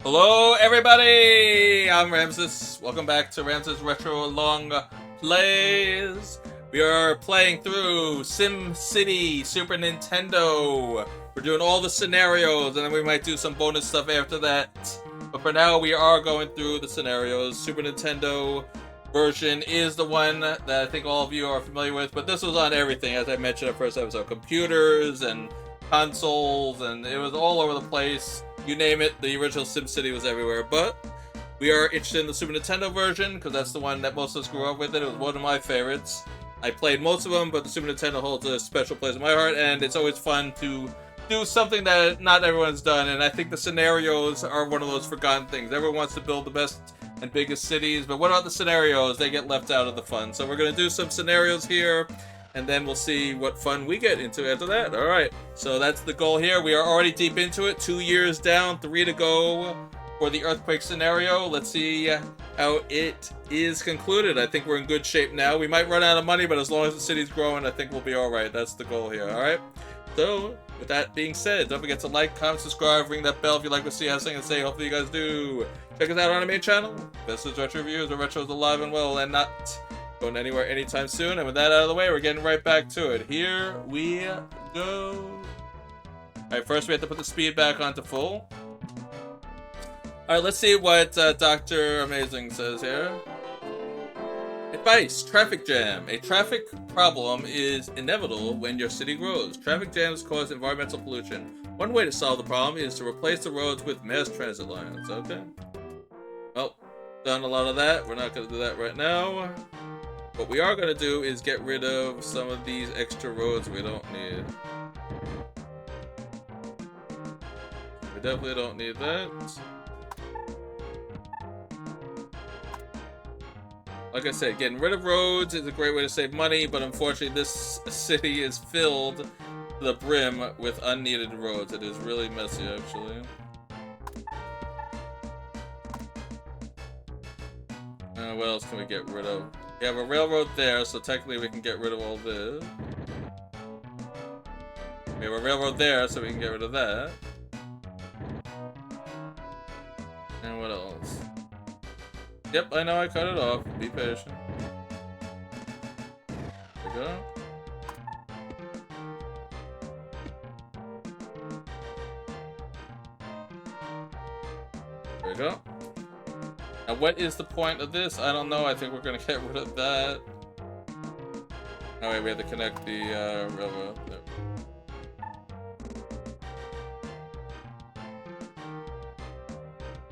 Hello everybody! I'm Ramsis. Welcome back to Ramsis Retro Longplays. We are playing through SimCity Super Nintendo. We're doing all the scenarios and then we might do some bonus stuff after that. But for now we are going through the scenarios. Super Nintendo version is the one that I think all of you are familiar with, but this was on everything, as I mentioned in the first episode. Computers and consoles, and it was all over the place. You name it, the original SimCity was everywhere. But we are interested in the Super Nintendo version because that's the one that most of us grew up with. It was one of my favorites. I played most of them, but the Super Nintendo holds a special place in my heart, and it's always fun to do something that not everyone's done. And I think the scenarios are one of those forgotten things. Everyone wants to build the best and biggest cities, but what about the scenarios? They get left out of the fun. So we're going to do some scenarios here, and then we'll see what fun we get into after that. Alright, so that's the goal here. We are already deep into it. 2 years down, 3 to go for the earthquake scenario. Let's see how it is concluded. I think we're in good shape now. We might run out of money, but as long as the city's growing, I think we'll be alright. That's the goal here, alright? So, with that being said, don't forget to like, comment, subscribe, ring that bell if you like to see us sing and say. Hopefully you guys do. Check us out on our main channel. This is Retro Reviews, where Retro's alive and well and not going anywhere anytime soon. And with that out of the way, we're getting right back to it. Here we go. Alright, first we have to put the speed back onto full. Alright, let's see what Dr. Amazing says here. Advice: traffic jam. A traffic problem is inevitable when your city grows. Traffic jams cause environmental pollution. One way to solve the problem is to replace the roads with mass transit lines. Okay. Well, done a lot of that. We're not going to do that right now. What we are going to do is get rid of some of these extra roads we don't need. We definitely don't need that. Like I said, getting rid of roads is a great way to save money, but unfortunately this city is filled to the brim with unneeded roads. It is really messy, actually. What else can we get rid of? We have a railroad there, so technically we can get rid of all this. We have a railroad there, so we can get rid of that. And what else? Yep, I know I cut it off. Be patient. There we go. There we go. Now, what is the point of this? I don't know. I think we're gonna get rid of that. Oh wait, we have to connect the railroad. There.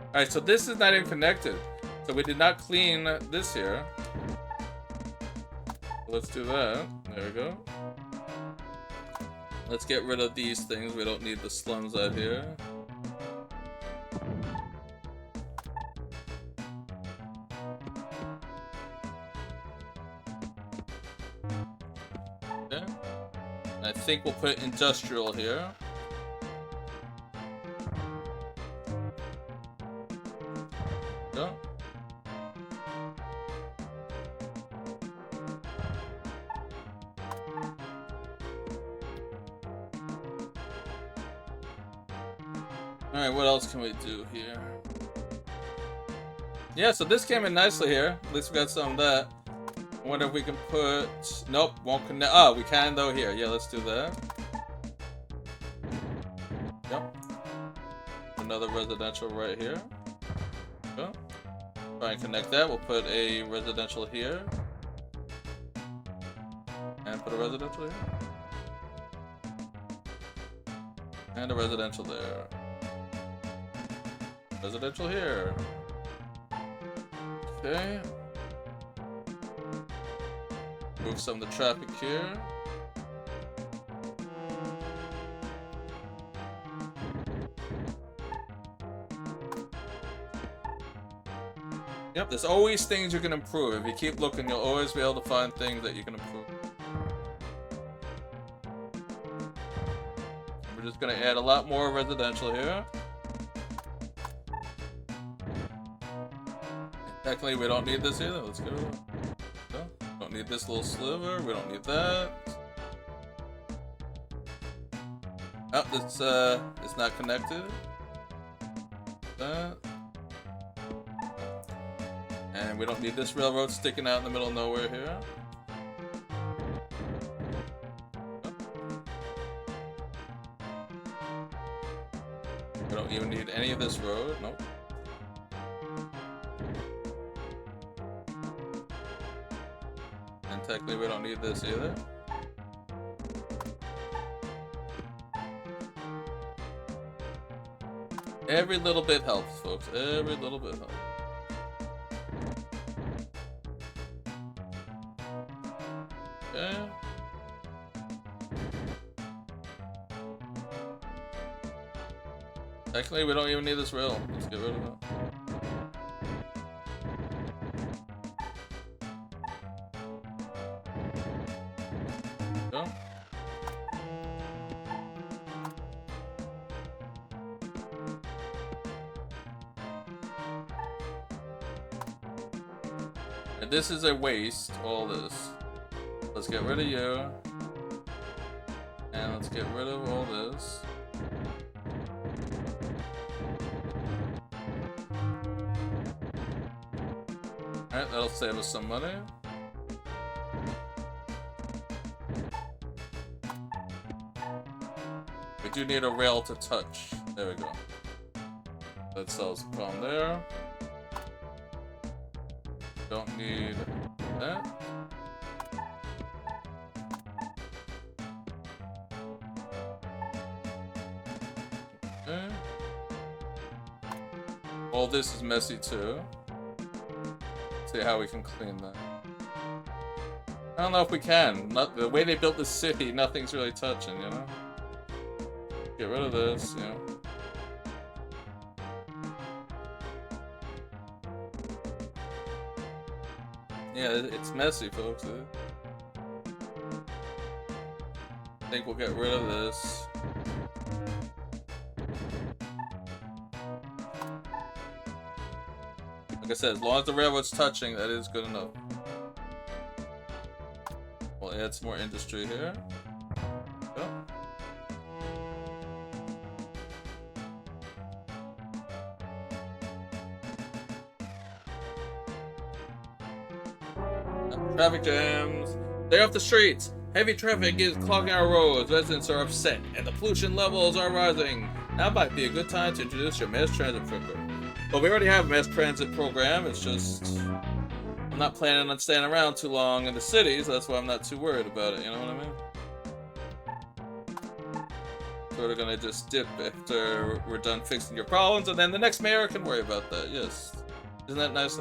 Alright, so this is not even connected. So we did not clean this here. Let's do that. There we go. Let's get rid of these things. We don't need the slums out here. Okay. I think we'll put industrial here. Go. Alright, what else can we do here? Yeah, so this came in nicely here. At least we got some of that. I wonder if we can put... Nope, won't connect. Oh, we can though here. Yeah, let's do that. Yep. Another residential right here. Go. Try and connect that. We'll put a residential here. And put a residential here. And a residential there. Residential here. Okay. Move some of the traffic here. Yep, there's always things you can improve. If you keep looking, you'll always be able to find things that you can improve. And we're just gonna add a lot more residential here. Technically, we don't need this either. Let's go. No, don't need this little sliver. We don't need that. Oh, this is not connected. That. And we don't need this railroad sticking out in the middle of nowhere here. We don't even need any of this road. Nope. And technically we don't need this either. Every little bit helps, folks. Every little bit helps. Okay. Technically, we don't even need this rail. Let's get rid of it. Go. And this is a waste, all this. Let's get rid of you. And let's get rid of all this. Alright, that'll save us some money. We do need a rail to touch. There we go. That solves the problem there. Don't need that. Okay. All this is messy too. See how we can clean that. I don't know if we can. The way they built this city, nothing's really touching, you know? Get rid of this, you know? Yeah, it's messy, folks. I think we'll get rid of this. Like I said, as long as the railroad's touching, that is good enough. We'll add some more industry here. Go. Traffic jams. Stay off the streets. Heavy traffic is clogging our roads. Residents are upset, and the pollution levels are rising. Now might be a good time to introduce your mass transit program. Well, we already have a mass transit program. It's just I'm not planning on staying around too long in the cities. So that's why I'm not too worried about it. You know what I mean? So we're gonna just dip after we're done fixing your problems, and then the next mayor can worry about that. Yes, isn't that nice?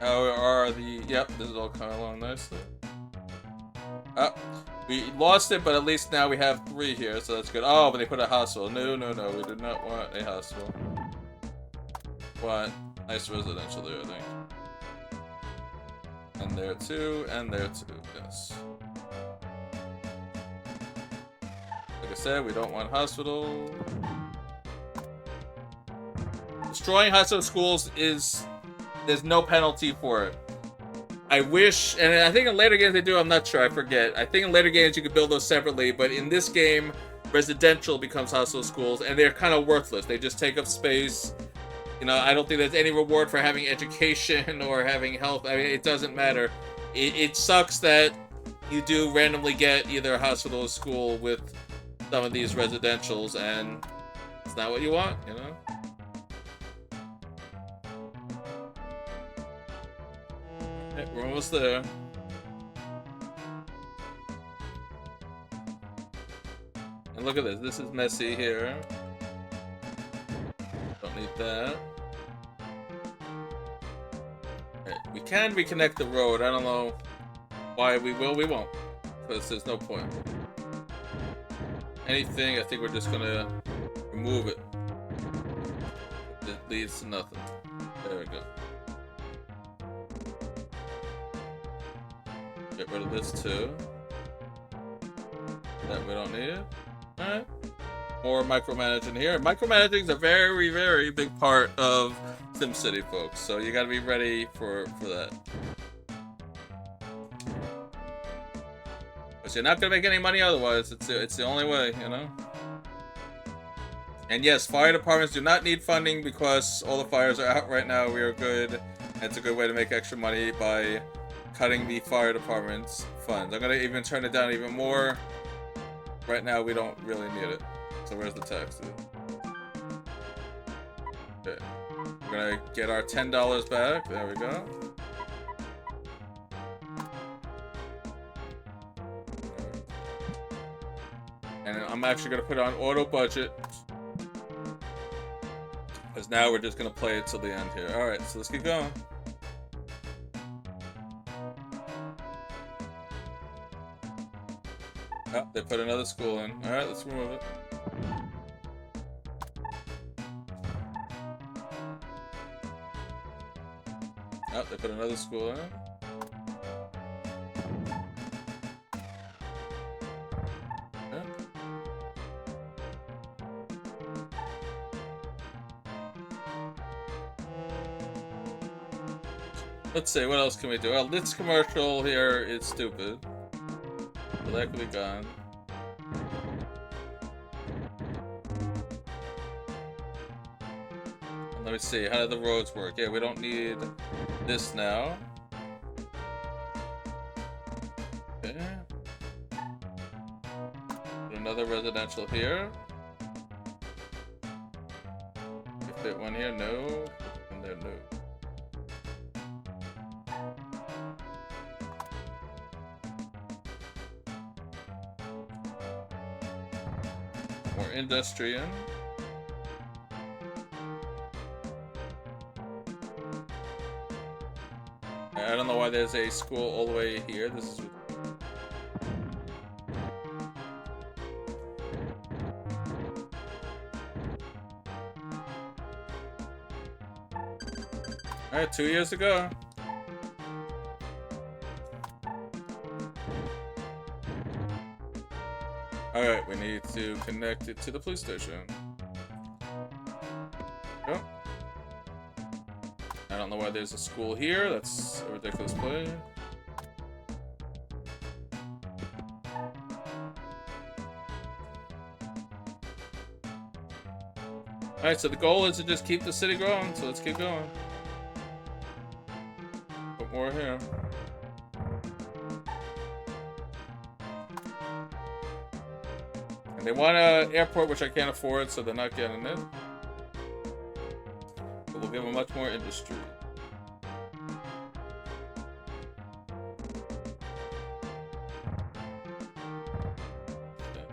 How are the... Yep, this is all coming along nicely. We lost it, but at least now we have 3 here, so that's good. Oh, but they put a hospital. No, no, no, we did not want a hospital. Want nice residential there, I think. And there too, and there too, yes. Like I said, we don't want hospital. Destroying hospital schools is... There's no penalty for it. I wish, and I think in later games they do, I'm not sure, I forget. I think in later games you can build those separately, but in this game, residential becomes hospital schools, and they're kind of worthless. They just take up space. You know, I don't think there's any reward for having education or having health. I mean, it doesn't matter. It sucks that you do randomly get either a hospital or school with some of these residentials, and it's not what you want, you know? Okay, we're almost there. And look at this. This is messy here. Don't need that. Okay, we can reconnect the road. I don't know why we will. We won't. Because there's no point. Anything, I think we're just gonna remove it. It leads to nothing. There we go. Get rid of this too. That we don't need. Alright. More micromanaging here. Micromanaging is a very, very big part of SimCity, folks. So you got to be ready for that. Because you're not gonna make any money otherwise. It's the only way, you know. And yes, fire departments do not need funding because all the fires are out right now. We are good. And it's a good way to make extra money by cutting the fire department's funds. I'm gonna even turn it down even more. Right now, we don't really need it. So where's the tax? Okay. We're gonna get our $10 back. There we go. And I'm actually gonna put it on auto budget. Because now we're just gonna play it till the end here. Alright, so let's keep going. Oh, they put another school in. Alright, let's remove it. Oh, they put another school in. Yeah. Let's see, what else can we do? Well, this commercial here is stupid. So that could be gone. And let me see, how do the roads work? Yeah, we don't need this now. Okay. Put another residential here. Fit one here, no. And there, no. More industrial. I don't know why there's a school all the way here. This is. Alright, 2 years ago. Alright, we need to connect it to the police station. Oh. I don't know why there's a school here. That's a ridiculous play. Alright, so the goal is to just keep the city growing, so let's keep going. Put more here. And they want an airport, which I can't afford, so they're not getting it. But we'll give them much more industry. Okay.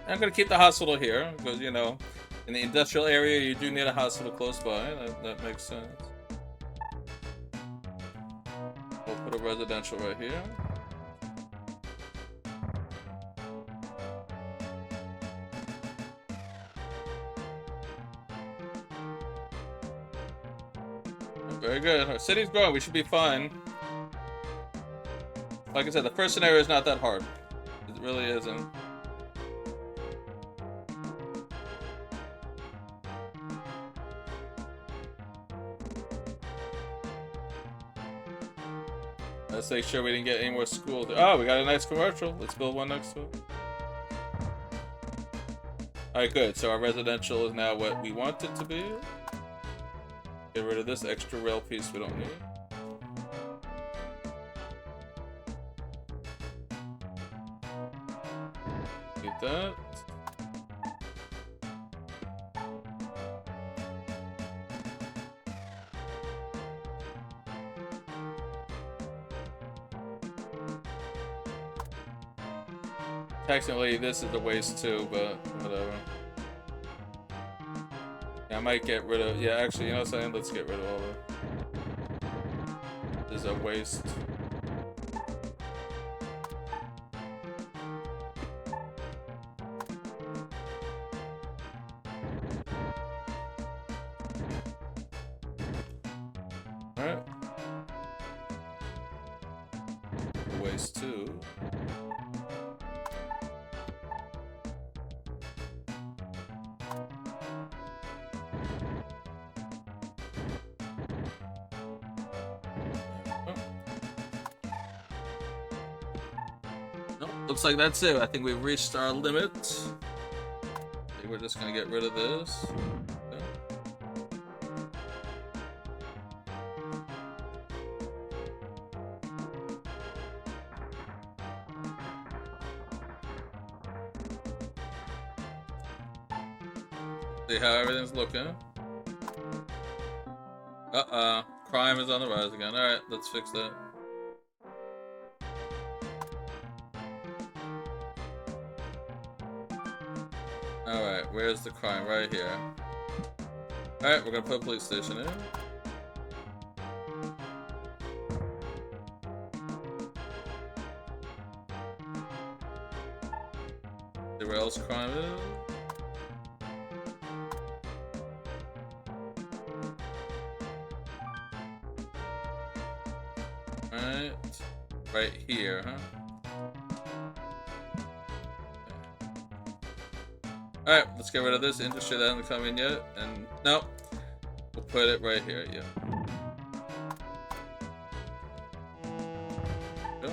I'm gonna keep the hospital here, because, you know, in the industrial area, you do need a hospital close by. That makes sense. We'll put a residential right here. Very good. Our city's growing. We should be fine. Like I said, the first scenario is not that hard. It really isn't. Let's make sure we didn't get any more schools. Oh, we got a nice commercial. Let's build one next to it. Alright, good. So our residential is now what we want it to be. Get rid of this extra rail piece we don't need. Get that. Technically, this is a waste too, but whatever. Yeah, I might get rid of. Yeah, actually, you know what I'm saying? Let's get rid of all of it. This is a waste. Alright. place too. Nope, looks like that's it. I think we've reached our limit. I think we're just gonna get rid of this. See how everything's looking. Crime is on the rise again. Alright, let's fix that. Alright, where's the crime? Right here. Alright, we're gonna put a police station in. See where else crime is? Right here, huh? Alright, let's get rid of this industry that hasn't come in yet. And nope. We'll put it right here, yeah. Go.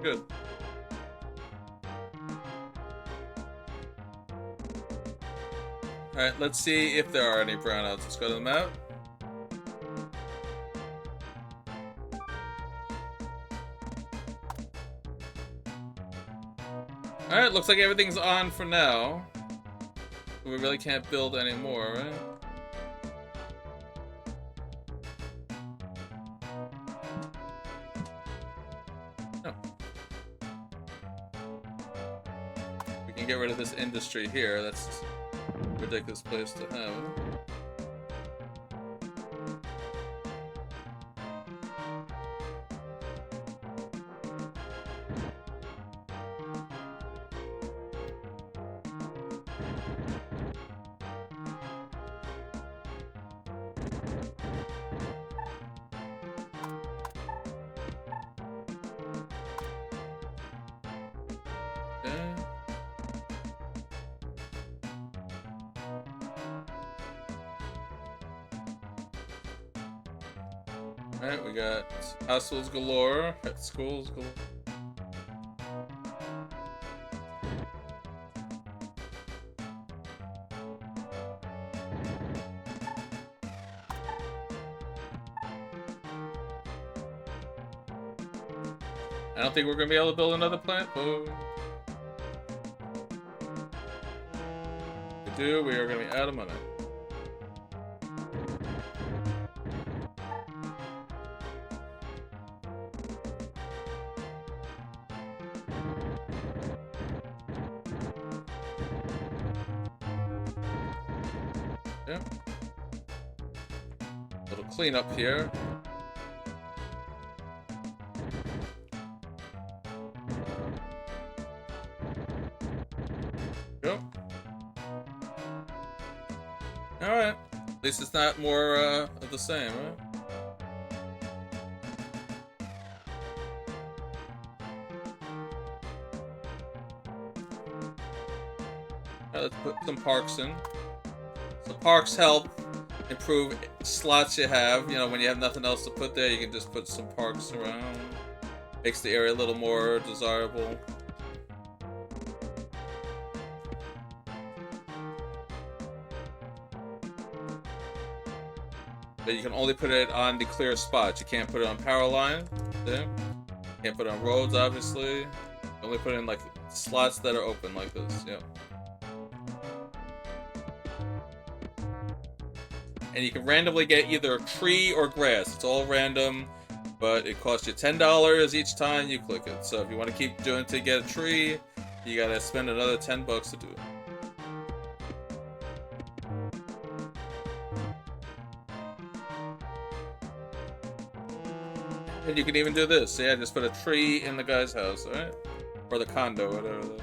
Good. Alright, let's see if there are any brownouts. Let's go to the map. Alright, looks like everything's on for now. We really can't build anymore, right? Get rid of this industry here. That's a ridiculous place to have. Alright, we got households galore, at schools galore. I don't think we're gonna be able to build another plant. Boom. If we do, we are gonna be out of money. Yeah. Little cleanup here. Yep. Alright. At least it's not more of the same, right? Let's put some parks in. So parks help improve slots you have. You know, when you have nothing else to put there, you can just put some parks around. Makes the area a little more desirable. But you can only put it on the clear spots. You can't put it on power line. Yeah. Can't put it on roads, obviously. You only put it in like slots that are open like this. Yeah. And you can randomly get either tree or grass. It's all random, but it costs you $10 each time you click it. So if you want to keep doing it to get a tree, you gotta spend another $10 to do it. And you can even do this. Yeah, just put a tree in the guy's house, alright? Or the condo, whatever.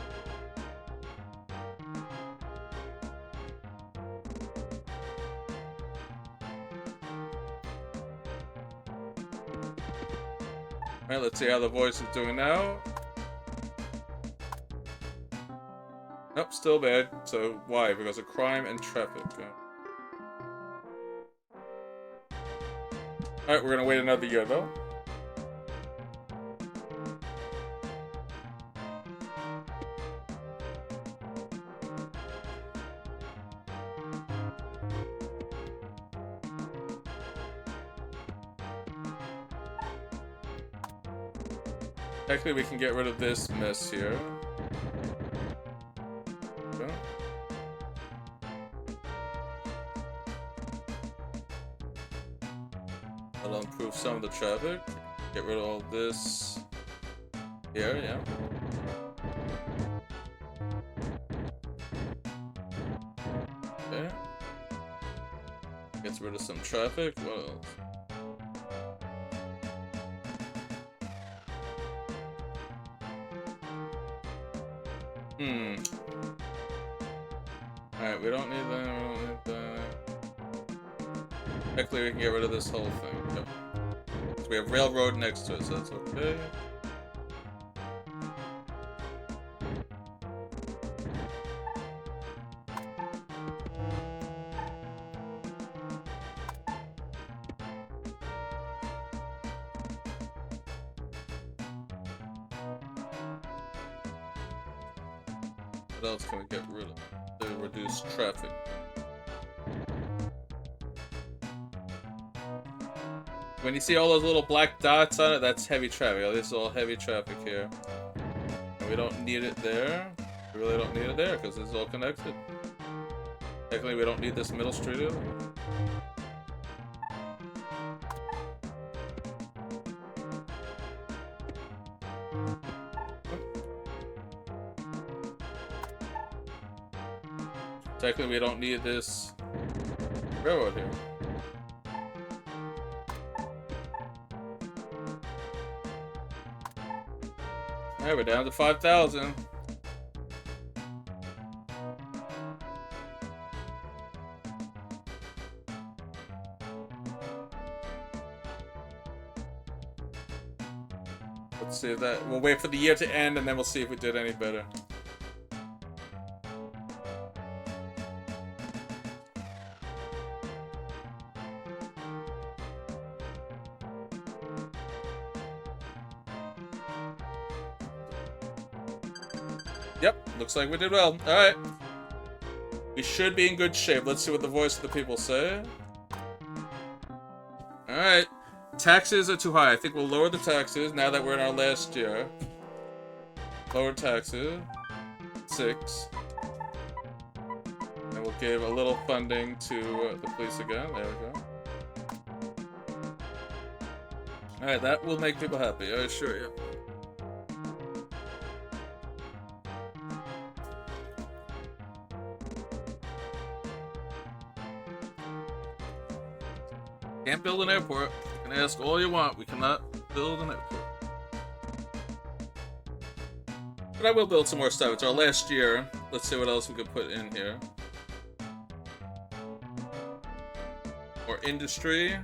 Alright, let's see how the voice is doing now. Nope, still bad. So, why? Because of crime and traffic. Alright, we're gonna wait another year, though. Actually, we can get rid of this mess here. Okay. That'll improve some of the traffic. Get rid of all this here, yeah. Okay. Gets rid of some traffic. What else? Alright, we don't need that, we don't need that. Actually, we can get rid of this whole thing. Yep. So we have railroad next to it, so that's okay. What else can we get rid of to reduce traffic? When you see all those little black dots on it, that's heavy traffic. This is all heavy traffic here. And we don't need it there. We really don't need it there because it's all connected. Technically, we don't need this middle street either. Technically, we don't need this railroad here. Alright, we're down to 5,000. Let's see if that. We'll wait for the year to end and then we'll see if we did any better. Yep, looks like we did well. Alright. We should be in good shape. Let's see what the voice of the people say. Alright. Taxes are too high. I think we'll lower the taxes now that we're in our last year. Lower taxes. 6. And we'll give a little funding to the police again. There we go. Alright, that will make people happy, I assure you. Can't build an airport. You can ask all you want. We cannot build an airport. But I will build some more stuff. It's our last year. Let's see what else we could put in here. More industry.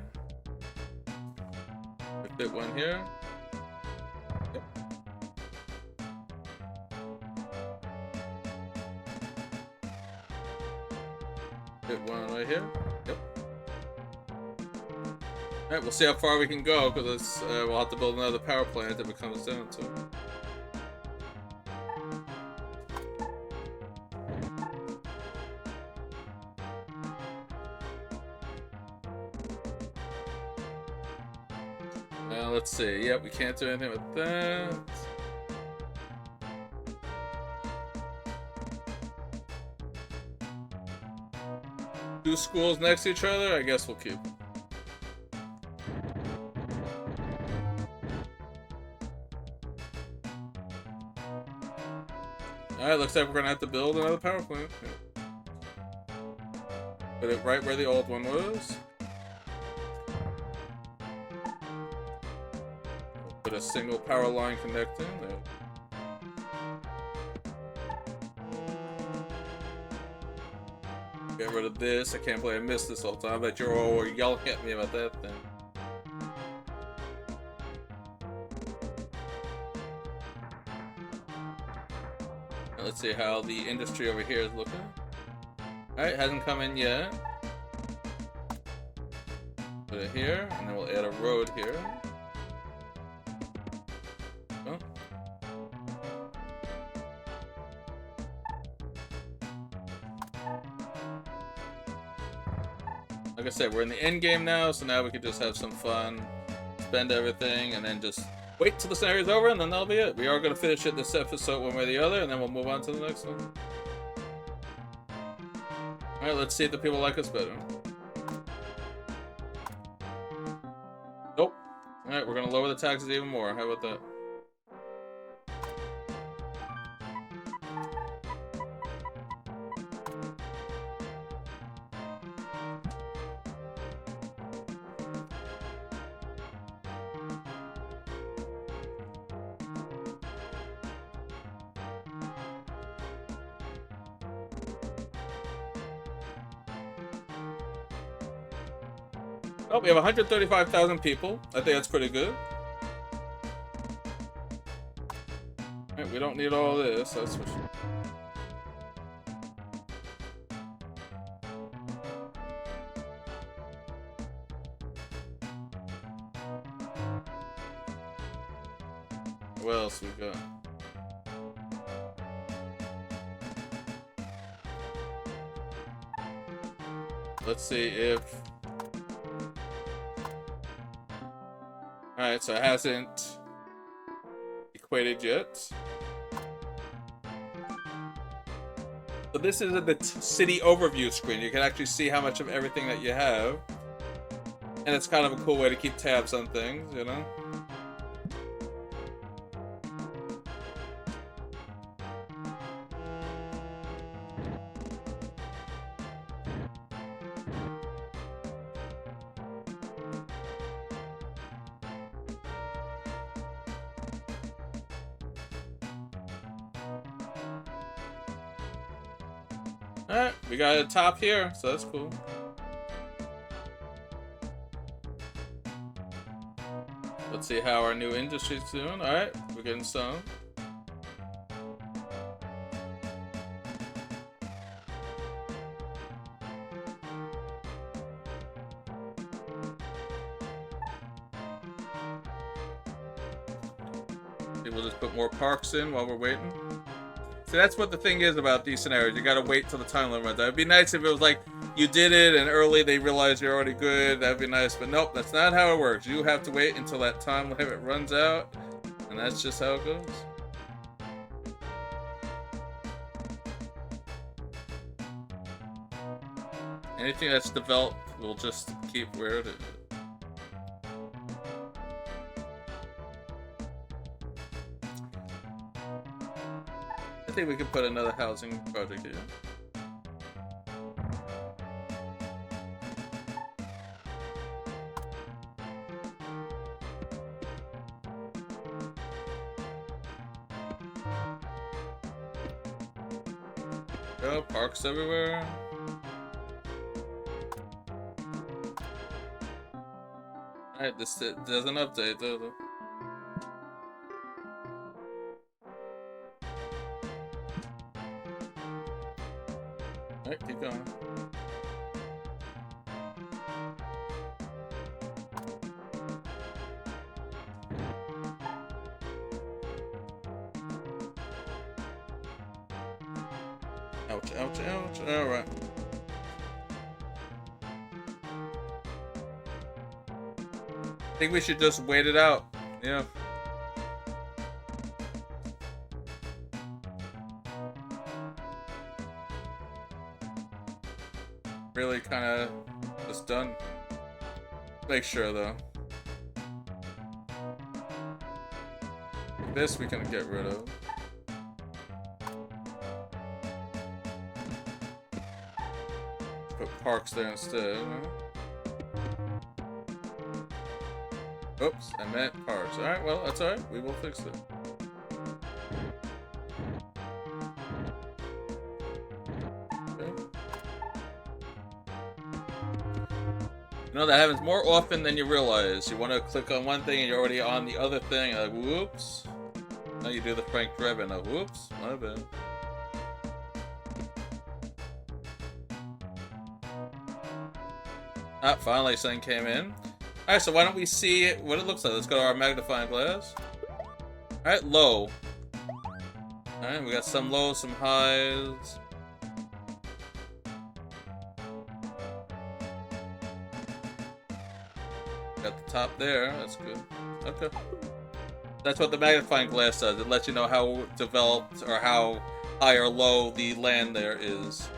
We fit one here. Yep. Fit one right here. Yep. Alright, we'll see how far we can go, because we'll have to build another power plant if it comes down to it. Now, let's see. Yep, we can't do anything with that. Two schools next to each other? I guess we'll keep them. Alright, looks like we're gonna have to build another power plant. Yeah. Put it right where the old one was. Put a single power line connecting there. Get rid of this. I can't believe I missed this whole time, but you're all yelling at me about that thing. Let's see how the industry over here is looking. Alright, hasn't come in yet. Put it here, and then we'll add a road here. Oh. Like I said, we're in the end game now, so now we can just have some fun, spend everything, and then just wait till the scenario's over, and then that'll be it. We are going to finish it this episode one way or the other, and then we'll move on to the next one. Alright, let's see if the people like us better. Nope. Alright, we're going to lower the taxes even more. How about that? Oh, we have 135,000 people. I think that's pretty good. Right, we don't need all this, that's for sure. What else we got? Let's see if... Alright, so it hasn't equated yet. So this is the city overview screen. You can actually see how much of everything that you have. And it's kind of a cool way to keep tabs on things, you know? Alright, we got a top here, so that's cool. Let's see how our new industry's doing. Alright, we're getting some. Maybe we'll just put more parks in while we're waiting. So that's what the thing is about these scenarios. You gotta wait till the time limit runs out. It'd be nice if it was like, you did it and early they realize you're already good. That'd be nice, but nope, that's not how it works. You have to wait until that time limit runs out, and that's just how it goes. Anything that's developed, we'll just keep where it is. I think we could put another housing project here. Go, parks everywhere. Alright, this doesn't update, does it? Alright, keep going. Ouch, ouch, ouch. Alright. I think we should just wait it out. Yeah. Really kind of just done. Make sure though. This we can get rid of. Put parks there instead. Oops, I meant parts. Alright, well, that's alright. We will fix it. Okay. You know, that happens more often than you realize. You want to click on one thing and you're already on the other thing. Like, whoops. Now you do the Frank Drebin. Whoops, my bad. Ah, finally something came in. Alright, so why don't we see what it looks like? Let's go to our magnifying glass. Alright, low. Alright, we got some lows, some highs. Got the top there, that's good. Okay. That's what the magnifying glass does. It lets you know how developed or how high or low the land there is.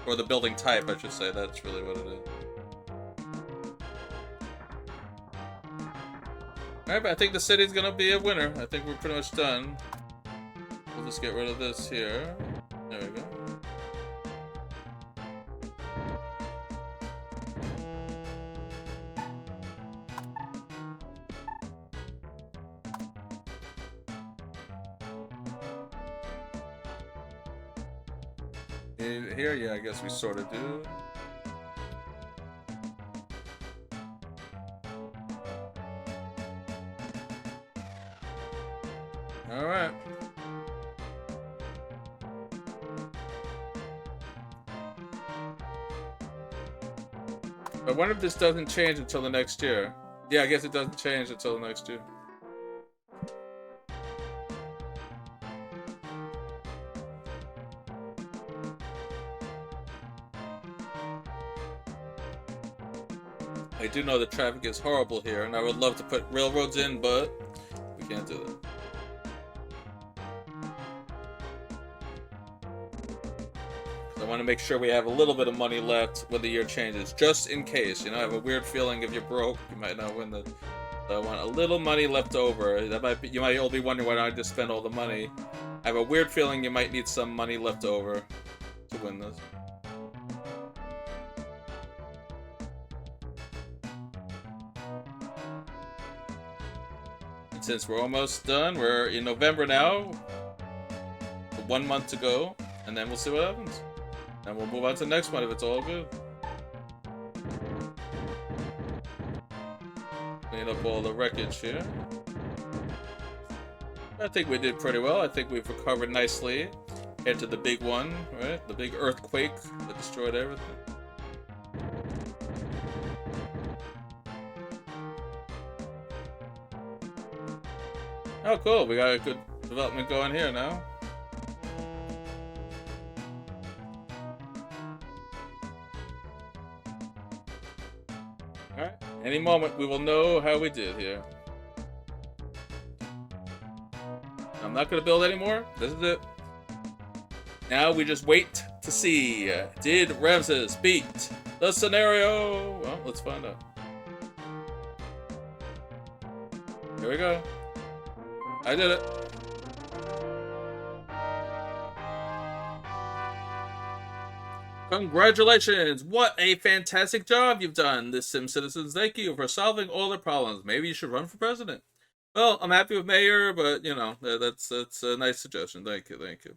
Or the building type, I should say. That's really what it is. Alright, but I think the city's gonna be a winner. I think we're pretty much done. We'll just get rid of this here. There we go. Here, yeah, I guess we sort of do. Alright. I wonder if this doesn't change until the next year. Yeah, I guess it doesn't change until the next year. I do know the traffic is horrible here, and I would love to put railroads in, but we can't do that. I want to make sure we have a little bit of money left when the year changes, just in case. You know, I have a weird feeling if you're broke, you might not win the. So I want a little money left over. That might be, you might all be wondering why don't I just spend all the money. I have a weird feeling you might need some money left over to win this. And since we're almost done, we're in November now. 1 month to go, and then we'll see what happens. And we'll move on to the next one if it's all good. Clean up all the wreckage here. I think we did pretty well. I think we've recovered nicely. Head to the big one, right? The big earthquake that destroyed everything. Oh, cool. We got a good development going here now. Alright, any moment we will know how we did here. I'm not going to build anymore. This is it. Now we just wait to see. Did Ramsis beat the scenario? Well, let's find out. Here we go. I did it. Congratulations! What a fantastic job you've done, the Sim citizens. Thank you for solving all their problems. Maybe you should run for president. Well, I'm happy with mayor, but you know that's a nice suggestion. Thank you, thank you.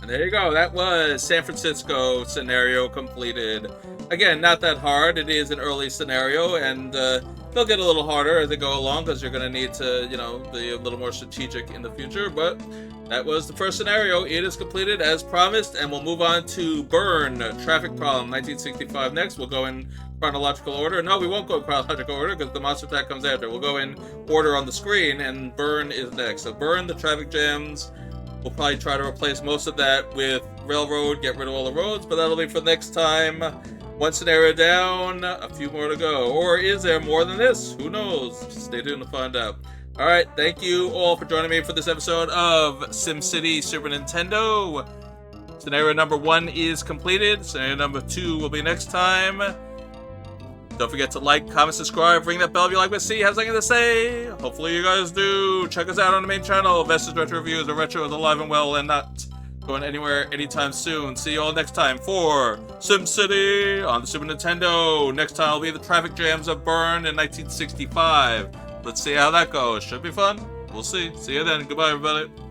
And there you go. That was San Francisco scenario completed. Again, not that hard. It is an early scenario, and they'll get a little harder as they go along because you're going to need to, you know, be a little more strategic in the future. But that was the first scenario. It is completed as promised, and we'll move on to Burn, Traffic Problem, 1965 next. We'll go in chronological order. No, we won't go in chronological order because the monster attack comes after. We'll go in order on the screen, and Burn is next. So Burn, the traffic jams. We'll probably try to replace most of that with Railroad, get rid of all the roads, but that'll be for next time. One scenario down, a few more to go. Or is there more than this? Who knows? Stay tuned to find out. Alright, thank you all for joining me for this episode of SimCity Super Nintendo. Scenario number 1 is completed. Scenario number 2 will be next time. Don't forget to like, comment, subscribe, ring that bell if you like what you see, have something to say. Hopefully you guys do. Check us out on the main channel. Maxis Retro Reviews, where retro is alive and well and not going anywhere anytime soon. See you all next time for SimCity on the Super Nintendo. Next time will be the traffic jams of Bern in 1965. Let's see how that goes. Should be fun. We'll see. See you then. Goodbye, everybody.